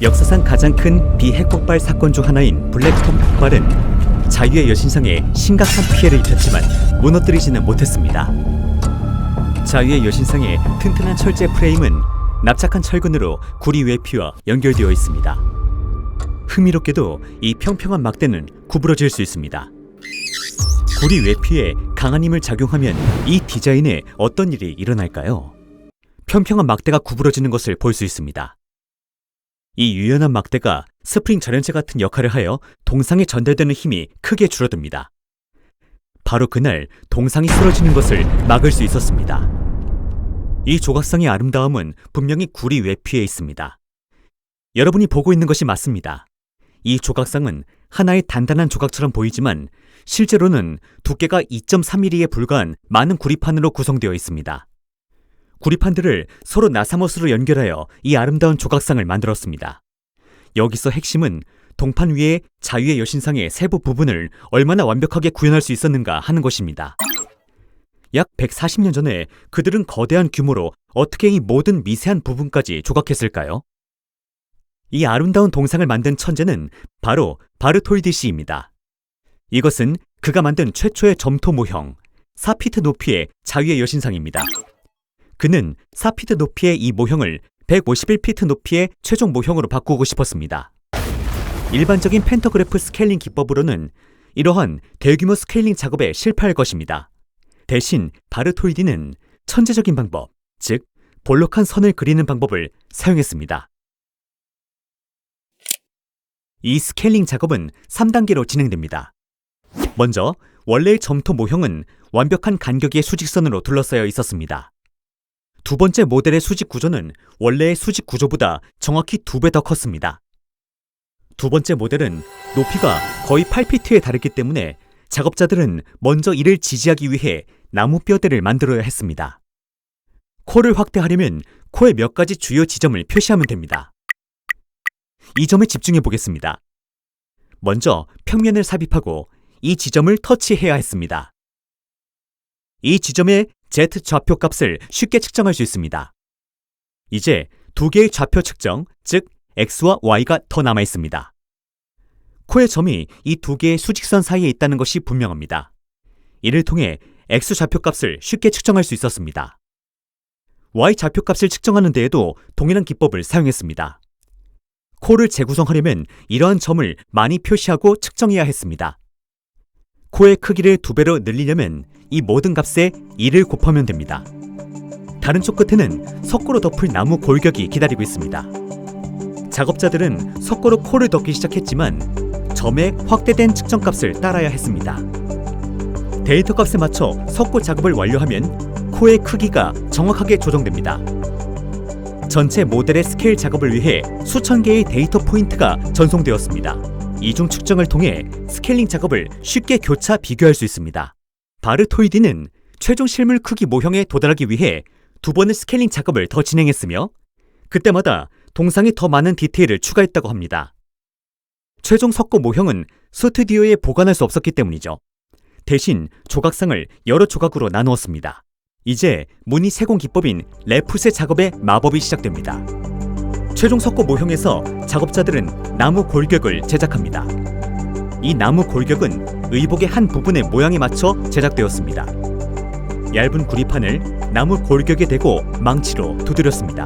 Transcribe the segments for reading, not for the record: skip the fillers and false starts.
역사상 가장 큰 비핵폭발 사건 중 하나인 블랙홈 폭발은 자유의 여신상에 심각한 피해를 입혔지만 무너뜨리지는 못했습니다. 자유의 여신상의 튼튼한 철제 프레임은 납작한 철근으로 구리 외피와 연결되어 있습니다. 흥미롭게도 이 평평한 막대는 구부러질 수 있습니다. 구리 외피에 강한 힘을 작용하면 이 디자인에 어떤 일이 일어날까요? 평평한 막대가 구부러지는 것을 볼 수 있습니다. 이 유연한 막대가 스프링 절연체 같은 역할을 하여 동상에 전달되는 힘이 크게 줄어듭니다. 바로 그날 동상이 쓰러지는 것을 막을 수 있었습니다. 이 조각상의 아름다움은 분명히 구리 외피에 있습니다. 여러분이 보고 있는 것이 맞습니다. 이 조각상은 하나의 단단한 조각처럼 보이지만 실제로는 두께가 2.3mm에 불과한 많은 구리판으로 구성되어 있습니다. 구리판들을 서로 나사못으로 연결하여 이 아름다운 조각상을 만들었습니다. 여기서 핵심은 동판 위에 자유의 여신상의 세부 부분을 얼마나 완벽하게 구현할 수 있었는가 하는 것입니다. 약 140년 전에 그들은 거대한 규모로 어떻게 이 모든 미세한 부분까지 조각했을까요? 이 아름다운 동상을 만든 천재는 바로 바르톨디 씨입니다. 이것은 그가 만든 최초의 점토 모형, 4피트 높이의 자유의 여신상입니다. 그는 4피트 높이의 이 모형을 151피트 높이의 최종 모형으로 바꾸고 싶었습니다. 일반적인 펜터그래프 스케일링 기법으로는 이러한 대규모 스케일링 작업에 실패할 것입니다. 대신 바르톨디는 천재적인 방법, 즉 볼록한 선을 그리는 방법을 사용했습니다. 이 스케일링 작업은 3단계로 진행됩니다. 먼저 원래의 점토 모형은 완벽한 간격의 수직선으로 둘러싸여 있었습니다. 두 번째 모델의 수직 구조는 원래의 수직 구조보다 정확히 2배 더 컸습니다. 두 번째 모델은 높이가 거의 8피트에 달했기 때문에 작업자들은 먼저 이를 지지하기 위해 나무 뼈대를 만들어야 했습니다. 코를 확대하려면 코의 몇 가지 주요 지점을 표시하면 됩니다. 이 점에 집중해 보겠습니다. 먼저 평면을 삽입하고 이 지점을 터치해야 했습니다. 이 지점의 Z 좌표 값을 쉽게 측정할 수 있습니다. 이제 두 개의 좌표 측정, 즉 X와 Y가 더 남아 있습니다. 코의 점이 이 두 개의 수직선 사이에 있다는 것이 분명합니다. 이를 통해 X 좌표 값을 쉽게 측정할 수 있었습니다. Y 좌표 값을 측정하는 데에도 동일한 기법을 사용했습니다. 코를 재구성하려면 이러한 점을 많이 표시하고 측정해야 했습니다. 코의 크기를 2배로 늘리려면 이 모든 값에 2를 곱하면 됩니다. 다른 쪽 끝에는 석고로 덮을 나무 골격이 기다리고 있습니다. 작업자들은 석고로 코를 덮기 시작했지만 점의 확대된 측정값을 따라야 했습니다. 데이터 값에 맞춰 석고 작업을 완료하면 코의 크기가 정확하게 조정됩니다. 전체 모델의 스케일 작업을 위해 수천 개의 데이터 포인트가 전송되었습니다. 이중 측정을 통해 스케일링 작업을 쉽게 교차 비교할 수 있습니다. 바르톨디는 최종 실물 크기 모형에 도달하기 위해 2번의 스케일링 작업을 더 진행했으며 그때마다 동상에 더 많은 디테일을 추가했다고 합니다. 최종 석고 모형은 스튜디오에 보관할 수 없었기 때문이죠. 대신 조각상을 여러 조각으로 나누었습니다. 이제 무늬 세공 기법인 레푸세 작업의 마법이 시작됩니다. 최종 석고 모형에서 작업자들은 나무 골격을 제작합니다. 이 나무 골격은 의복의 한 부분의 모양에 맞춰 제작되었습니다. 얇은 구리판을 나무 골격에 대고 망치로 두드렸습니다.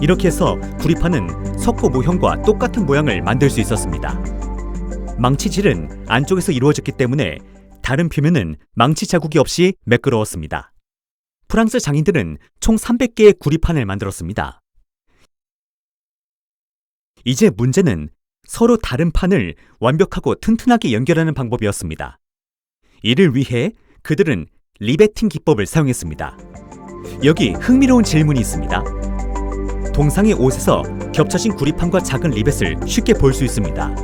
이렇게 해서 구리판은 석고 모형과 똑같은 모양을 만들 수 있었습니다. 망치질은 안쪽에서 이루어졌기 때문에 다른 표면은 망치 자국이 없이 매끄러웠습니다. 프랑스 장인들은 총 300개의 구리판을 만들었습니다. 이제 문제는 서로 다른 판을 완벽하고 튼튼하게 연결하는 방법이었습니다. 이를 위해 그들은 리베팅 기법을 사용했습니다. 여기 흥미로운 질문이 있습니다. 동상의 옷에서 겹쳐진 구리판과 작은 리벳을 쉽게 볼 수 있습니다.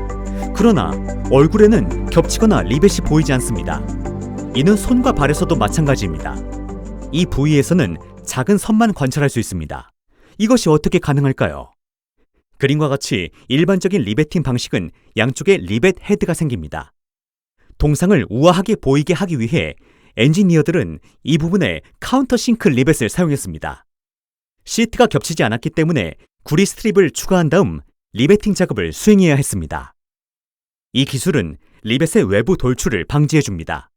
그러나 얼굴에는 겹치거나 리벳이 보이지 않습니다. 이는 손과 발에서도 마찬가지입니다. 이 부위에서는 작은 선만 관찰할 수 있습니다. 이것이 어떻게 가능할까요? 그림과 같이 일반적인 리베팅 방식은 양쪽에 리벳 헤드가 생깁니다. 동상을 우아하게 보이게 하기 위해 엔지니어들은 이 부분에 카운터 싱크 리벳을 사용했습니다. 시트가 겹치지 않았기 때문에 구리 스트립을 추가한 다음 리베팅 작업을 수행해야 했습니다. 이 기술은 리벳의 외부 돌출을 방지해줍니다.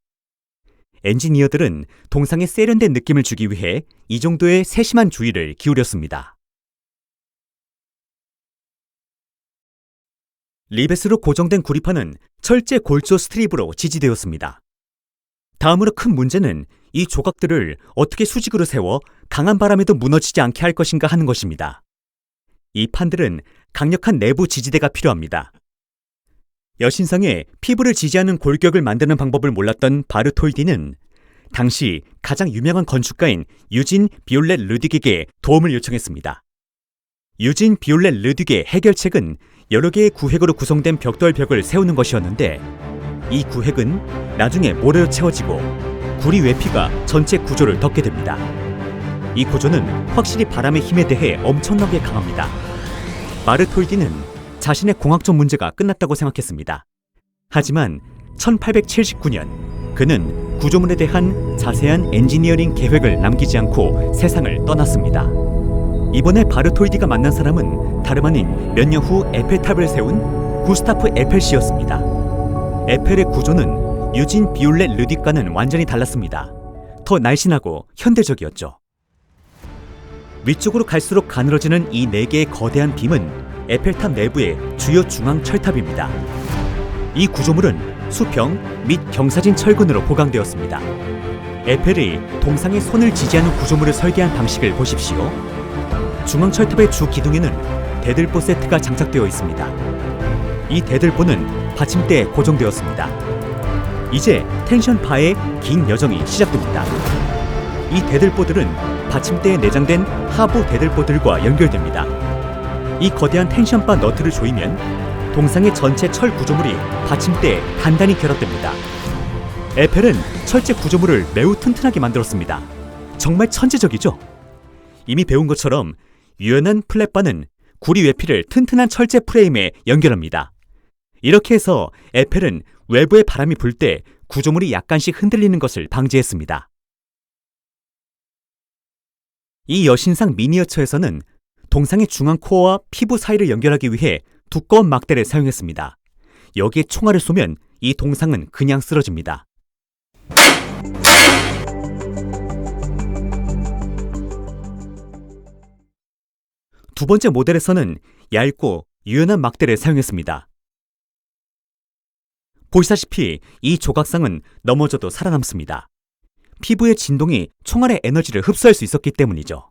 엔지니어들은 동상에 세련된 느낌을 주기 위해 이 정도의 세심한 주의를 기울였습니다. 리벳으로 고정된 구리판은 철제 골조 스트립으로 지지되었습니다. 다음으로 큰 문제는 이 조각들을 어떻게 수직으로 세워 강한 바람에도 무너지지 않게 할 것인가 하는 것입니다. 이 판들은 강력한 내부 지지대가 필요합니다. 여신상에 피부를 지지하는 골격을 만드는 방법을 몰랐던 바르톨디는 당시 가장 유명한 건축가인 유진 비올렛 르딕에게 도움을 요청했습니다. 유진 비올렛 르딕의 해결책은 여러 개의 구획으로 구성된 벽돌벽을 세우는 것이었는데, 이 구획은 나중에 모래로 채워지고 구리 외피가 전체 구조를 덮게 됩니다. 이 구조는 확실히 바람의 힘에 대해 엄청나게 강합니다. 바르톨디는 자신의 공학적 문제가 끝났다고 생각했습니다. 하지만 1879년 그는 구조물에 대한 자세한 엔지니어링 계획을 남기지 않고 세상을 떠났습니다. 이번에 바르톨디가 만난 사람은 다름 아닌 몇 년 후 에펠탑을 세운 구스타프 에펠 씨였습니다. 에펠의 구조는 유진 비올렛 르딕과는 완전히 달랐습니다. 더 날씬하고 현대적이었죠. 위쪽으로 갈수록 가늘어지는 이 4개의 거대한 빔은 에펠탑 내부의 주요 중앙 철탑입니다. 이 구조물은 수평 및 경사진 철근으로 보강되었습니다. 에펠이 동상의 손을 지지하는 구조물을 설계한 방식을 보십시오. 중앙 철탑의 주 기둥에는 대들보 세트가 장착되어 있습니다. 이 대들보는 받침대에 고정되었습니다. 이제 텐션바의 긴 여정이 시작됩니다. 이 대들보들은 받침대에 내장된 하부 대들보들과 연결됩니다. 이 거대한 텐션바 너트를 조이면 동상의 전체 철 구조물이 받침대에 단단히 결합됩니다. 에펠은 철제 구조물을 매우 튼튼하게 만들었습니다. 정말 천재적이죠? 이미 배운 것처럼 유연한 플랫바는 구리 외피를 튼튼한 철제 프레임에 연결합니다. 이렇게 해서 에펠은 외부의 바람이 불 때 구조물이 약간씩 흔들리는 것을 방지했습니다. 이 여신상 미니어처에서는 동상의 중앙 코어와 피부 사이를 연결하기 위해 두꺼운 막대를 사용했습니다. 여기에 총알을 쏘면 이 동상은 그냥 쓰러집니다. 두 번째 모델에서는 얇고 유연한 막대를 사용했습니다. 보시다시피 이 조각상은 넘어져도 살아남습니다. 피부의 진동이 총알의 에너지를 흡수할 수 있었기 때문이죠.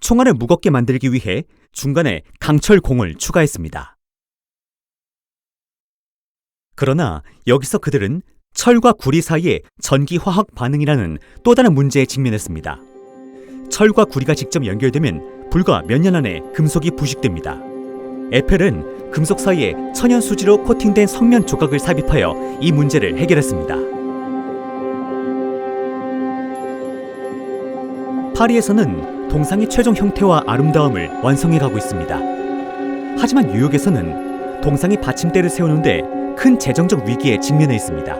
총알을 무겁게 만들기 위해 중간에 강철 공을 추가했습니다. 그러나 여기서 그들은 철과 구리 사이의 전기화학 반응이라는 또 다른 문제에 직면했습니다. 철과 구리가 직접 연결되면 불과 몇 년 안에 금속이 부식됩니다. 에펠은 금속 사이에 천연 수지로 코팅된 성면 조각을 삽입하여 이 문제를 해결했습니다. 파리에서는 동상의 최종 형태와 아름다움을 완성해가고 있습니다. 하지만 뉴욕에서는 동상의 받침대를 세우는데 큰 재정적 위기에 직면해 있습니다.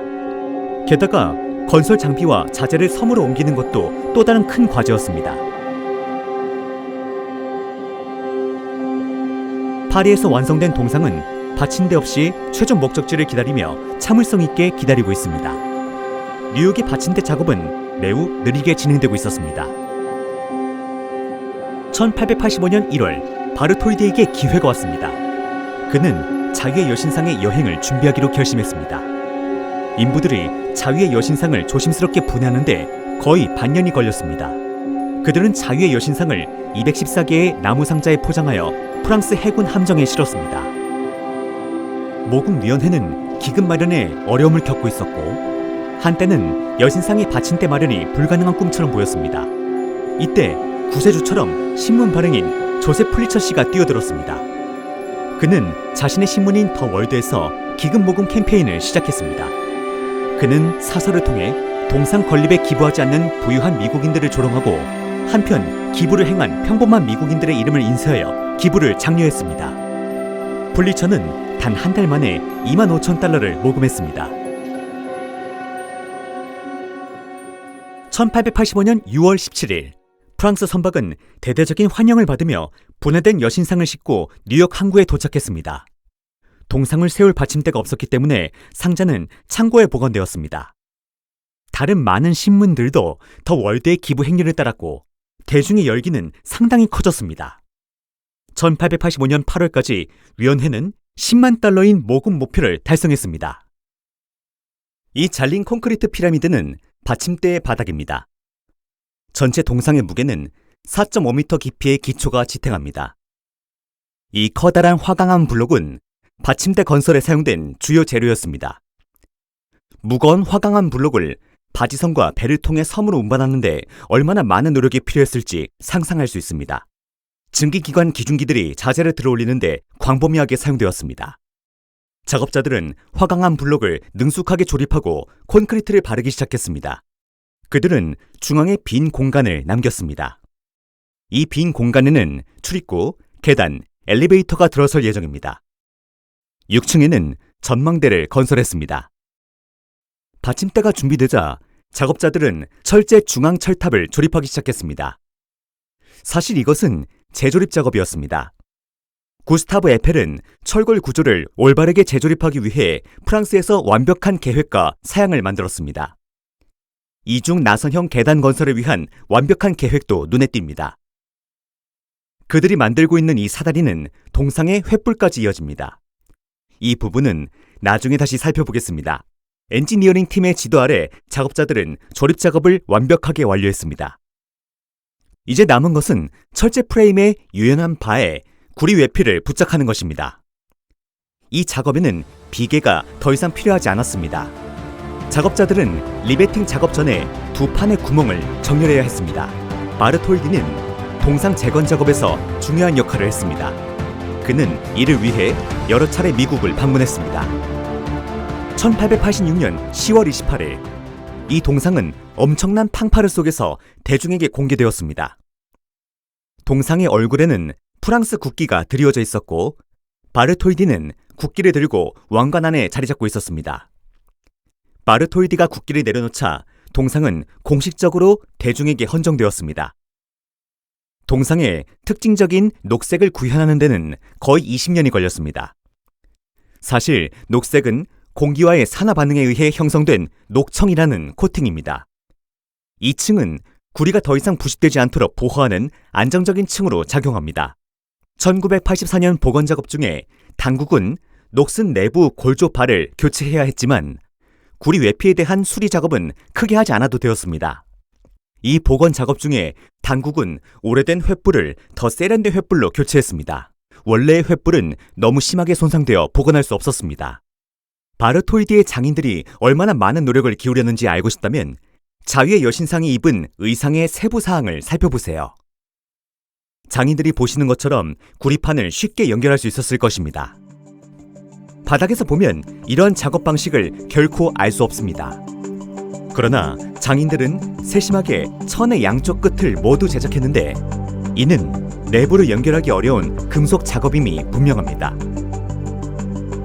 게다가 건설 장비와 자재를 섬으로 옮기는 것도 또 다른 큰 과제였습니다. 파리에서 완성된 동상은 받침대 없이 최종 목적지를 기다리며 참을성 있게 기다리고 있습니다. 뉴욕의 받침대 작업은 매우 느리게 진행되고 있었습니다. 1885년 1월 바르톨디에게 기회가 왔습니다. 그는 자유의 여신상의 여행을 준비하기로 결심했습니다. 인부들이 자유의 여신상을 조심스럽게 분해하는데 거의 반년이 걸렸습니다. 그들은 자유의 여신상을 214개의 나무 상자에 포장하여 프랑스 해군 함정에 실었습니다. 모국위원회는 기금 마련에 어려움을 겪고 있었고, 한때는 여신상의 받침대 마련이 불가능한 꿈처럼 보였습니다. 이때 구세주처럼 신문 발행인 조셉 플리처 씨가 뛰어들었습니다. 그는 자신의 신문인 더 월드에서 기금 모금 캠페인을 시작했습니다. 그는 사설을 통해 동상 건립에 기부하지 않는 부유한 미국인들을 조롱하고, 한편 기부를 행한 평범한 미국인들의 이름을 인쇄하여 기부를 장려했습니다. 플리처는 단 한 달 만에 25,000달러를 모금했습니다. 1885년 6월 17일 프랑스 선박은 대대적인 환영을 받으며 분해된 여신상을 싣고 뉴욕 항구에 도착했습니다. 동상을 세울 받침대가 없었기 때문에 상자는 창고에 보관되었습니다. 다른 많은 신문들도 더 월드의 기부 행렬을 따랐고 대중의 열기는 상당히 커졌습니다. 1885년 8월까지 위원회는 10만 달러인 모금 목표를 달성했습니다. 이 잘린 콘크리트 피라미드는 받침대의 바닥입니다. 전체 동상의 무게는 4.5m 깊이의 기초가 지탱합니다. 이 커다란 화강암 블록은 받침대 건설에 사용된 주요 재료였습니다. 무거운 화강암 블록을 바지선과 배를 통해 섬으로 운반하는데 얼마나 많은 노력이 필요했을지 상상할 수 있습니다. 증기기관 기중기들이 자재를 들어올리는데 광범위하게 사용되었습니다. 작업자들은 화강암 블록을 능숙하게 조립하고 콘크리트를 바르기 시작했습니다. 그들은 중앙에 빈 공간을 남겼습니다. 이 빈 공간에는 출입구, 계단, 엘리베이터가 들어설 예정입니다. 6층에는 전망대를 건설했습니다. 받침대가 준비되자 작업자들은 철제 중앙 철탑을 조립하기 시작했습니다. 사실 이것은 재조립 작업이었습니다. 구스타브 에펠은 철골 구조를 올바르게 재조립하기 위해 프랑스에서 완벽한 계획과 사양을 만들었습니다. 이중 나선형 계단 건설을 위한 완벽한 계획도 눈에 띕니다. 그들이 만들고 있는 이 사다리는 동상의 횃불까지 이어집니다. 이 부분은 나중에 다시 살펴보겠습니다. 엔지니어링 팀의 지도 아래 작업자들은 조립 작업을 완벽하게 완료했습니다. 이제 남은 것은 철제 프레임의 유연한 바에 구리 외피를 부착하는 것입니다. 이 작업에는 비계가 더 이상 필요하지 않았습니다. 작업자들은 리베팅 작업 전에 두 판의 구멍을 정렬해야 했습니다. 바르톨디는 동상 재건 작업에서 중요한 역할을 했습니다. 그는 이를 위해 여러 차례 미국을 방문했습니다. 1886년 10월 28일, 이 동상은 엄청난 팡파르 속에서 대중에게 공개되었습니다. 동상의 얼굴에는 프랑스 국기가 드리워져 있었고 바르톨디는 국기를 들고 왕관 안에 자리 잡고 있었습니다. 바르톨디가 국기를 내려놓자 동상은 공식적으로 대중에게 헌정되었습니다. 동상의 특징적인 녹색을 구현하는 데는 거의 20년이 걸렸습니다. 사실 녹색은 공기와의 산화 반응에 의해 형성된 녹청이라는 코팅입니다. 이 층은 구리가 더 이상 부식되지 않도록 보호하는 안정적인 층으로 작용합니다. 1984년 복원 작업 중에 당국은 녹슨 내부 골조 발을 교체해야 했지만 구리 외피에 대한 수리 작업은 크게 하지 않아도 되었습니다. 이 복원 작업 중에 당국은 오래된 횃불을 더 세련된 횃불로 교체했습니다. 원래의 횃불은 너무 심하게 손상되어 복원할 수 없었습니다. 바르톨디의 장인들이 얼마나 많은 노력을 기울였는지 알고 싶다면 자위의 여신상이 입은 의상의 세부 사항을 살펴보세요. 장인들이 보시는 것처럼 구리판을 쉽게 연결할 수 있었을 것입니다. 바닥에서 보면 이러한 작업 방식을 결코 알 수 없습니다. 그러나 장인들은 세심하게 천의 양쪽 끝을 모두 제작했는데 이는 내부를 연결하기 어려운 금속 작업임이 분명합니다.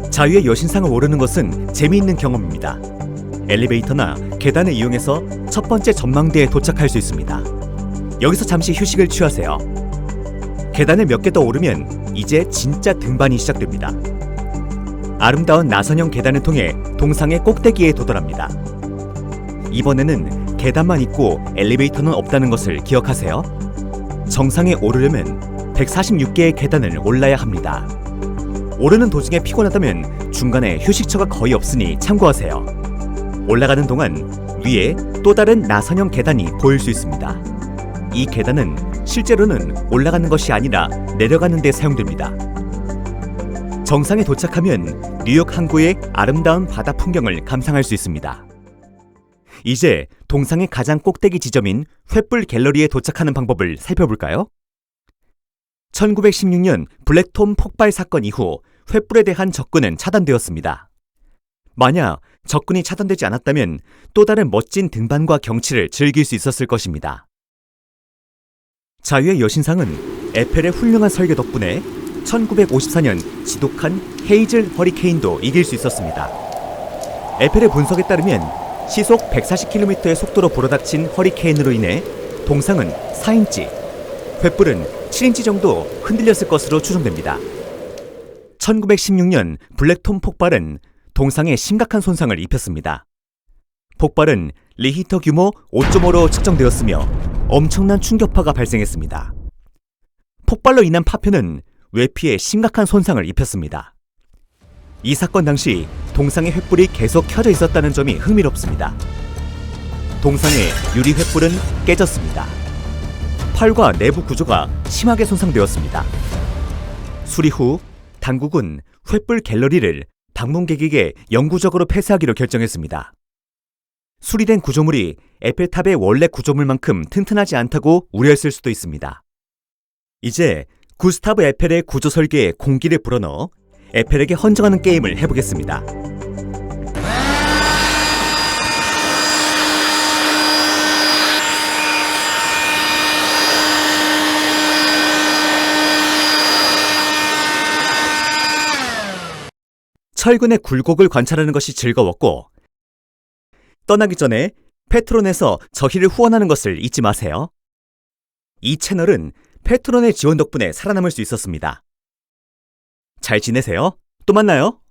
자유의 여신상을 오르는 것은 재미있는 경험입니다. 엘리베이터나 계단을 이용해서 첫 번째 전망대에 도착할 수 있습니다. 여기서 잠시 휴식을 취하세요. 계단을 몇 개 더 오르면 이제 진짜 등반이 시작됩니다. 아름다운 나선형 계단을 통해 동상의 꼭대기에 도달합니다. 이번에는 계단만 있고 엘리베이터는 없다는 것을 기억하세요. 정상에 오르려면 146개의 계단을 올라야 합니다. 오르는 도중에 피곤하다면 중간에 휴식처가 거의 없으니 참고하세요. 올라가는 동안 위에 또 다른 나선형 계단이 보일 수 있습니다. 이 계단은 실제로는 올라가는 것이 아니라 내려가는 데 사용됩니다. 정상에 도착하면 뉴욕 항구의 아름다운 바다 풍경을 감상할 수 있습니다. 이제 동상의 가장 꼭대기 지점인 횃불 갤러리에 도착하는 방법을 살펴볼까요? 1916년 블랙톰 폭발 사건 이후 횃불에 대한 접근은 차단되었습니다. 만약 접근이 차단되지 않았다면 또 다른 멋진 등반과 경치를 즐길 수 있었을 것입니다. 자유의 여신상은 에펠의 훌륭한 설계 덕분에 1954년 지독한 헤이즐 허리케인도 이길 수 있었습니다. 에펠의 분석에 따르면 시속 140km의 속도로 불어닥친 허리케인으로 인해 동상은 4인치, 횃불은 7인치 정도 흔들렸을 것으로 추정됩니다. 1916년 블랙톰 폭발은 동상에 심각한 손상을 입혔습니다. 폭발은 리히터 규모 5.5로 측정되었으며 엄청난 충격파가 발생했습니다. 폭발로 인한 파편은 외피에 심각한 손상을 입혔습니다. 이 사건 당시 동상의 횃불이 계속 켜져 있었다는 점이 흥미롭습니다. 동상의 유리 횃불은 깨졌습니다. 팔과 내부 구조가 심하게 손상되었습니다. 수리 후 당국은 횃불 갤러리를 방문객에게 영구적으로 폐쇄하기로 결정했습니다. 수리된 구조물이 에펠탑의 원래 구조물만큼 튼튼하지 않다고 우려했을 수도 있습니다. 이제 구스타브 에펠의 구조 설계에 공기를 불어넣어 에펠에게 헌정하는 게임을 해보겠습니다. 철근의 굴곡을 관찰하는 것이 즐거웠고, 떠나기 전에 페트론에서 저희를 후원하는 것을 잊지 마세요. 이 채널은 페트론의 지원 덕분에 살아남을 수 있었습니다. 잘 지내세요. 또 만나요.